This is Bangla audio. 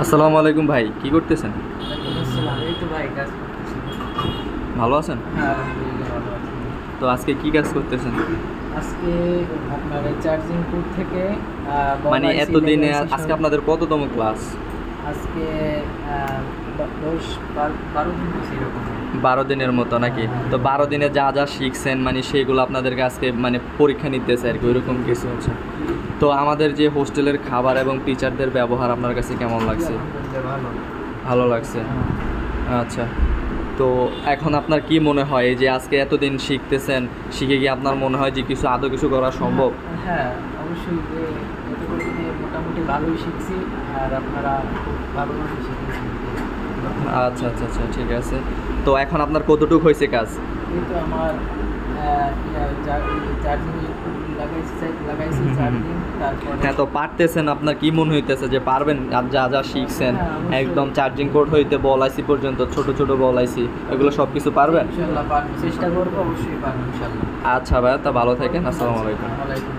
আসসালামু আলাইকুম ভাই, কি করতেছেন? এই তো ভাই কাজ করতেছি। ভালো আছেন? হ্যাঁ, আলহামদুলিল্লাহ ভালো আছি। তো আজকে কি কাজ করতেছেন? আজকে আপনার এই চার্জিং পোর্ট থেকে মানে এতদিনে আজকে আপনাদের কততম ক্লাস? আজকে 10-12 দিন হয়েছে এরকম। 12 দিনের মতো নাকি? তো 12 দিনে যা যা শিখছেন মানে সেগুলো আপনাদেরকে আজকে মানে পরীক্ষা নিতেছে আর কি, ওইরকম কিছু হচ্ছে। তো আমাদের যে হোস্টেলের খাবার এবং টিচারদের ব্যবহার আপনার কাছে কেমন লাগছে? আলহামদুলিল্লাহ ভালো। ভালো লাগছে। হ্যাঁ। আচ্ছা, তো এখন আপনার কি মনে হয় এই যে আজকে এতদিন শিখতেছেন, শিখে গিয়ে আপনার মনে হয় যে কিছু আদৌ কিছু করা সম্ভব? হ্যাঁ, অবশ্যই যে এটুকু থেকে মোটামুটি ভালোই শিখছি। আর আপনারা খুব ভালোভাবে শিখেছেন। আচ্ছা আচ্ছা আচ্ছা, ঠিক আছে। তো এখন আপনার কতটুকু হয়েছে কাজ? এই তো আমার চার্জিং লাগাইছি চার্জিং, তারপরে হ্যাঁ, তো পারতেছেন, আপনার কি মনে হইতেছে যে পারবেন? আর যা যা শিখছেন হ্যাঁ, অবশ্যই। একদম চার্জিং পোর্ট হইতে বল আইসি পর্যন্ত ছোট ছোট বল আইসি এগুলো সব কিছু পারবেন? ইনশাল্লাহ পারবো, চেষ্টা করবো, অবশ্যই পারবো ইনশাল্লাহ। আচ্ছা ভাইয়া, তা ভালো থাকেন। আসসালামু আলাইকুম। ওয়ালাইকুম